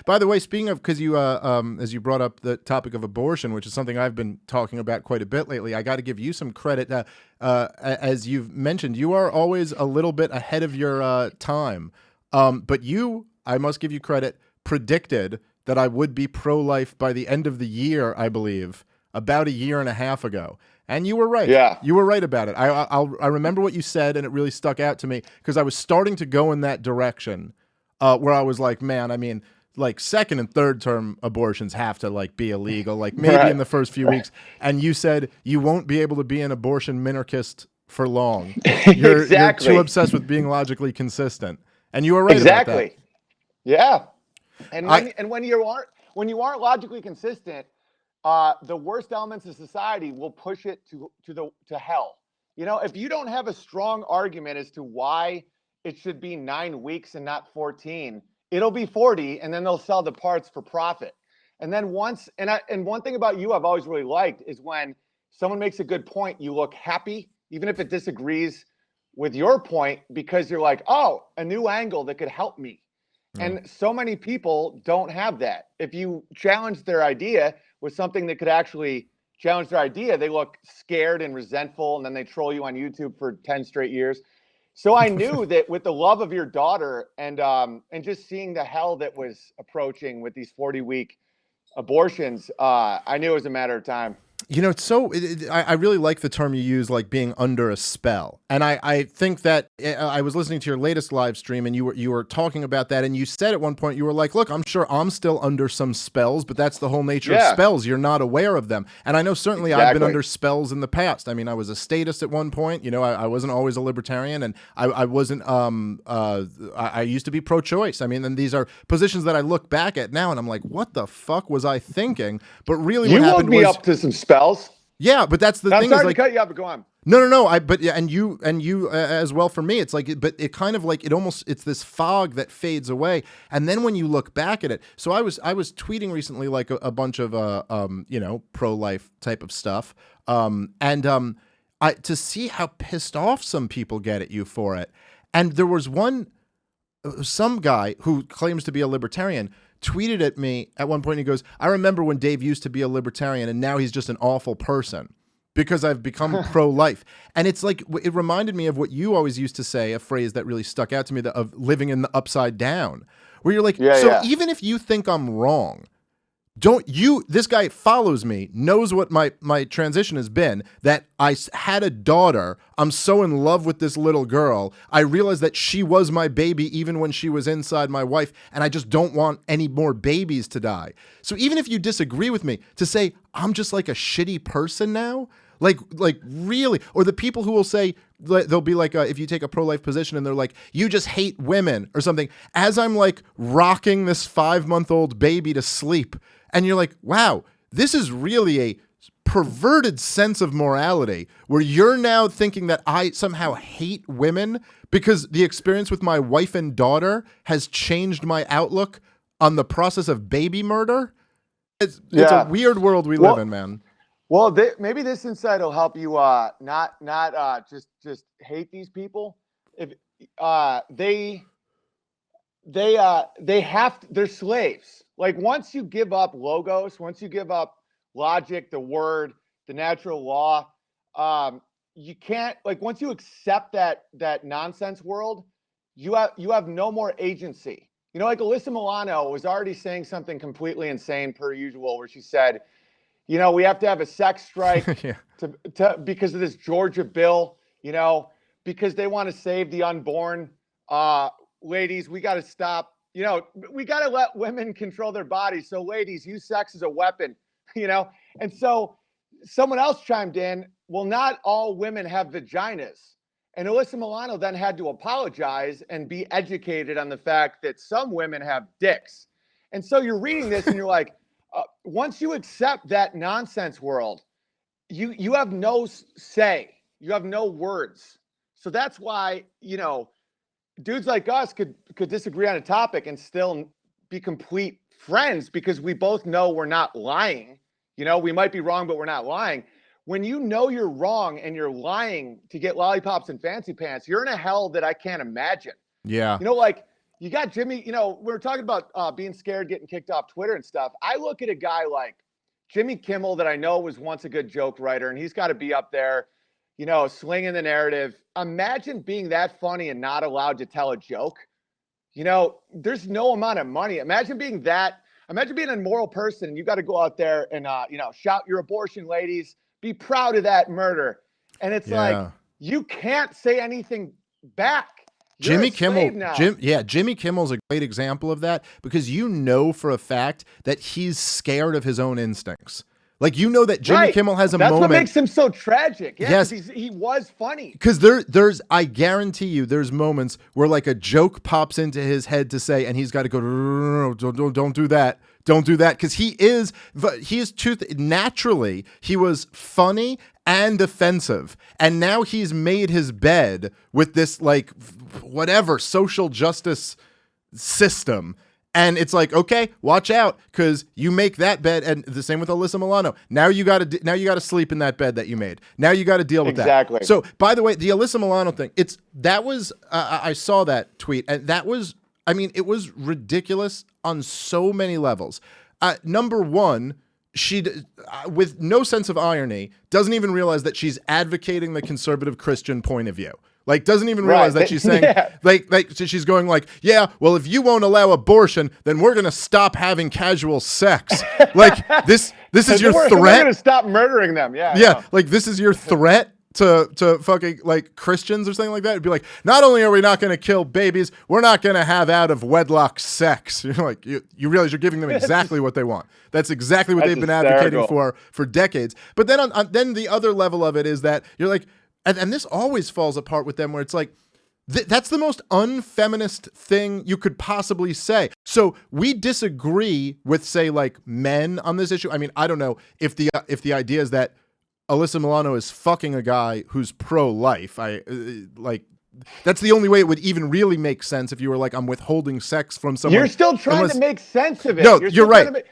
By the way, speaking of, because you, as you brought up the topic of abortion, which is something I've been talking about quite a bit lately, I got to give you some credit. As you've mentioned, you are always a little bit ahead of your time. But you, I must give you credit, predicted that I would be pro-life by the end of the year, I believe, about a year and a half ago. And you were right. Yeah. You were right about it. I remember what you said, and it really stuck out to me because I was starting to go in that direction, where I was like, man, I mean, like second and third term abortions have to like be illegal, like maybe Right. in the first few weeks. And you said you won't be able to be an abortion minarchist for long. You're Exactly. too obsessed with being logically consistent, and you were right about that. Exactly. Yeah. And when you aren't logically consistent, the worst elements of society will push it to hell. You know, if you don't have a strong argument as to why it should be 9 weeks and not 14, it'll be 40, and then they'll sell the parts for profit. And then and one thing about you I've always really liked is when someone makes a good point, you look happy, even if it disagrees with your point, because you're like, oh, a new angle that could help me. And so many people don't have that. If you challenge their idea with something that could actually challenge their idea, they look scared and resentful, and then they troll you on YouTube for 10 straight years. So I knew that with the love of your daughter and just seeing the hell that was approaching with these 40-week abortions, I knew it was a matter of time. You know, it's so, I really like the term you use, like being under a spell. And I think that I was listening to your latest live stream and you were talking about that. And you said at one point, you were like, look, I'm sure I'm still under some spells, but that's the whole nature of spells. You're not aware of them. And I know certainly I've been under spells in the past. I mean, I was a statist at one point, you know, I wasn't always a libertarian, and I wasn't, I used to be pro-choice. I mean, and these are positions that I look back at now and I'm like, what the fuck was I thinking? But really what happened was— You woke me up to some spells. Yeah, but that's the thing. I'm sorry to cut you off, but go on. No. But yeah, and you as well for me. It's like, but it kind of like it's this fog that fades away, and then when you look back at it. So I was tweeting recently like a bunch of you know, pro-life type of stuff, to see how pissed off some people get at you for it, and there was some guy who claims to be a libertarian tweeted at me at one point. He goes, I remember when Dave used to be a libertarian and now he's just an awful person because I've become pro-life. And it's like, it reminded me of what you always used to say, a phrase that really stuck out to me, of living in the upside down, where you're like, even if you think I'm wrong, this guy follows me, knows what my transition has been, that I had a daughter. I'm so in love with this little girl. I realized that she was my baby even when she was inside my wife, and I just don't want any more babies to die. So even if you disagree with me, to say I'm just like a shitty person now, like really, or the people who will say, they'll be like, if you take a pro-life position and they're like, you just hate women or something, as I'm like rocking this 5-month-old baby to sleep. And you're like, wow, this is really a perverted sense of morality where you're now thinking that I somehow hate women because the experience with my wife and daughter has changed my outlook on the process of baby murder. It's a weird world we live in, man. Well, maybe this insight will help you not just hate these people. If they're slaves. Like once you give up logos, once you give up logic, the word, the natural law, you can't, like once you accept that nonsense world, you have no more agency. You know, like Alyssa Milano was already saying something completely insane per usual, where she said, you know, we have to have a sex strike because of this Georgia bill, you know, because they want to save the unborn. Ladies, we got to stop. You know, we got to let women control their bodies. So ladies, use sex as a weapon, you know? And so someone else chimed in, well, not all women have vaginas. And Alyssa Milano then had to apologize and be educated on the fact that some women have dicks. And so you're reading this and you're like, once you accept that nonsense world, you have no say. You have no words. So that's why, you know, dudes like us could disagree on a topic and still be complete friends because we both know we're not lying. You know, we might be wrong, but we're not lying. When you know you're wrong and you're lying to get lollipops and fancy pants, you're in a hell that I can't imagine. Yeah. You know, like you got Jimmy, we were talking about being scared, getting kicked off Twitter and stuff. I look at a guy like Jimmy Kimmel that I know was once a good joke writer, and he's got to be up there, slinging the narrative. Imagine being that funny and not allowed to tell a joke. There's no amount of money. Imagine being a moral person and you got to go out there and, shout your abortion, ladies, be proud of that murder. And it's like, you can't say anything back. Jimmy Kimmel, Jimmy Kimmel's a great example of that, because for a fact that he's scared of his own instincts. Like, that Jimmy Kimmel has a moment. That's what makes him so tragic. Yeah, yes, he was funny. Because I guarantee you, there's moments where like a joke pops into his head to say, and he's got to go, no, don't do that. Don't do that. Because he is naturally, he was funny and offensive. And now he's made his bed with this, like, whatever social justice system. And it's like, okay, watch out, because you make that bed, and the same with Alyssa Milano. Now you got to sleep in that bed that you made. Now you got to deal with that. Exactly. So, by the way, the Alyssa Milano thing, I saw that tweet, and it was ridiculous on so many levels. Number one, she, with no sense of irony, doesn't even realize that she's advocating the conservative Christian point of view. Like, doesn't even realize that she's saying, she's going like, yeah, well, if you won't allow abortion, then we're going to stop having casual sex. Like, this is your threat. We're going to stop murdering them. Yeah. Yeah. Like, this is your threat to fucking, like, Christians or something like that. It'd be like, not only are we not going to kill babies, we're not going to have out of wedlock sex. You're like, you realize you're giving them exactly what they want. That's exactly what they've been advocating for decades. But then then the other level of it is that you're like, and this always falls apart with them, where it's like, that's the most unfeminist thing you could possibly say. So we disagree with, say, like, men on this issue. I mean, I don't know if the idea is that Alyssa Milano is fucking a guy who's pro-life. That's the only way it would even really make sense, if you were like, I'm withholding sex from someone. You're still trying to make sense of it. No, you're right.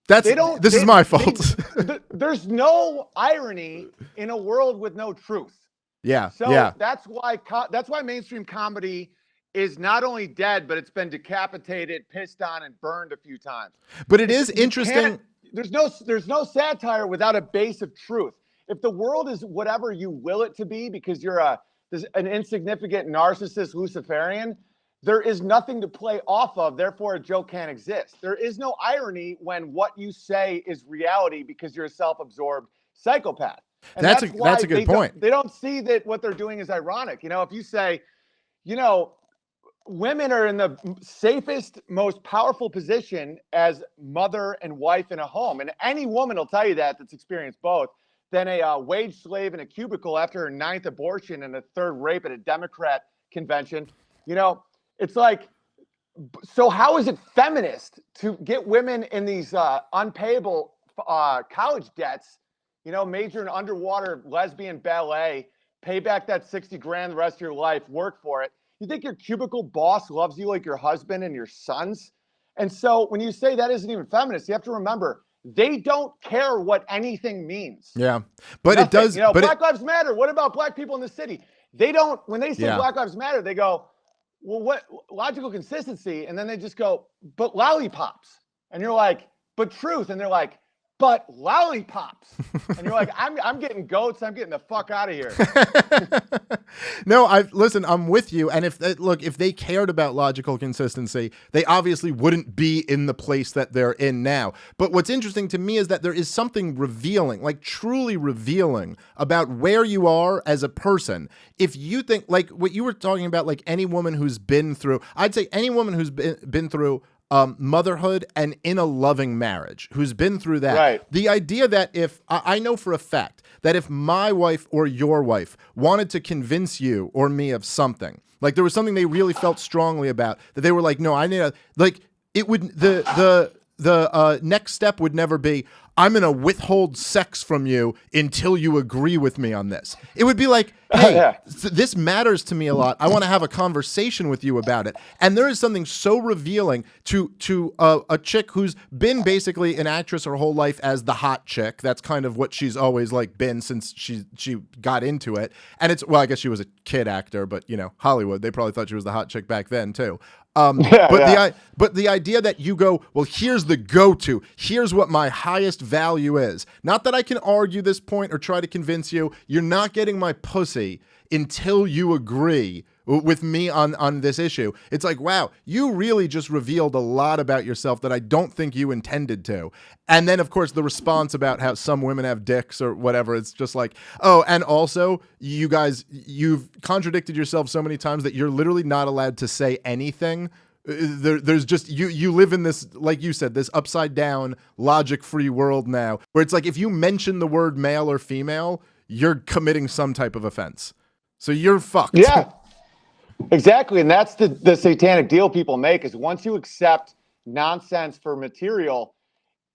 This is my fault. There's no irony in a world with no truth. Yeah. So that's why mainstream comedy is not only dead, but it's been decapitated, pissed on, and burned a few times. But it is interesting. There's no satire without a base of truth. If the world is whatever you will it to be because you're an insignificant narcissist Luciferian, there is nothing to play off of. Therefore, a joke can't exist. There is no irony when what you say is reality because you're a self-absorbed psychopath. And that's a good point. They don't see that what they're doing is ironic. If you say, women are in the safest, most powerful position as mother and wife in a home, and any woman will tell you that's experienced both, than a wage slave in a cubicle after her 9th abortion and a 3rd rape at a Democrat convention. It's like, so how is it feminist to get women in these unpayable college debts, major in underwater lesbian ballet, pay back that 60 grand the rest of your life, work for it? You think your cubicle boss loves you like your husband and your sons? And so when you say that isn't even feminist, you have to remember, they don't care what anything means. Yeah, but Nothing. It does. But Black Lives Matter. What about black people in the city? They don't, when they say Black Lives Matter, they go, well, what logical consistency? And then they just go, but lollipops. And you're like, but truth. And they're like, but lollipops. And you're like, I'm getting goats. I'm getting the fuck out of here. No, I'm with you. And if they cared about logical consistency, they obviously wouldn't be in the place that they're in now. But what's interesting to me is that there is something revealing, like truly revealing, about where you are as a person. If you think, like what you were talking about, like any woman who's been through, I'd say any woman who's been through motherhood and in a loving marriage, who's been through that. Right. The idea that if I know for a fact that if my wife or your wife wanted to convince you or me of something, like there was something they really felt strongly about, that they were like, no, I need a, like, it would, the next step would never be, I'm going to withhold sex from you until you agree with me on this. It would be like, hey, Yeah. this matters to me a lot. I want to have a conversation with you about it. And there is something so revealing to a chick who's been basically an actress her whole life as the hot chick. That's kind of what she's always like been since she got into it. And it's, well, I guess she was a kid actor, but Hollywood, they probably thought she was the hot chick back then too. But the idea that you go, well, here's the go-to, here's what my highest value is. Not that I can argue this point or try to convince you, you're not getting my pussy until you agree with me on this issue. It's like, wow, you really just revealed a lot about yourself that I don't think you intended to. And then, of course, the response about how some women have dicks or whatever, it's just like, oh, and also, you guys, you've contradicted yourself so many times that you're literally not allowed to say anything. There's just, you live in this, like you said, this upside down, logic-free world now, where it's like, if you mention the word male or female, you're committing some type of offense. So you're fucked. Yeah. Exactly. And that's the satanic deal people make, is once you accept nonsense for material,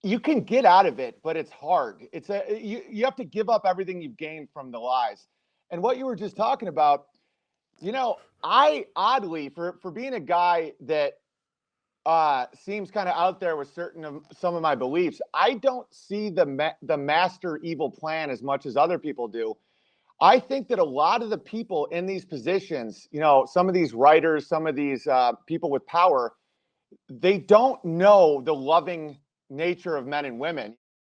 you can get out of it, but it's hard. You have to give up everything you've gained from the lies. And what you were just talking about, I oddly, for being a guy that seems kind of out there with some of my beliefs, I don't see the master evil plan as much as other people do. I think that a lot of the people in these positions, some of these writers, some of these people with power, they don't know the loving nature of men and women.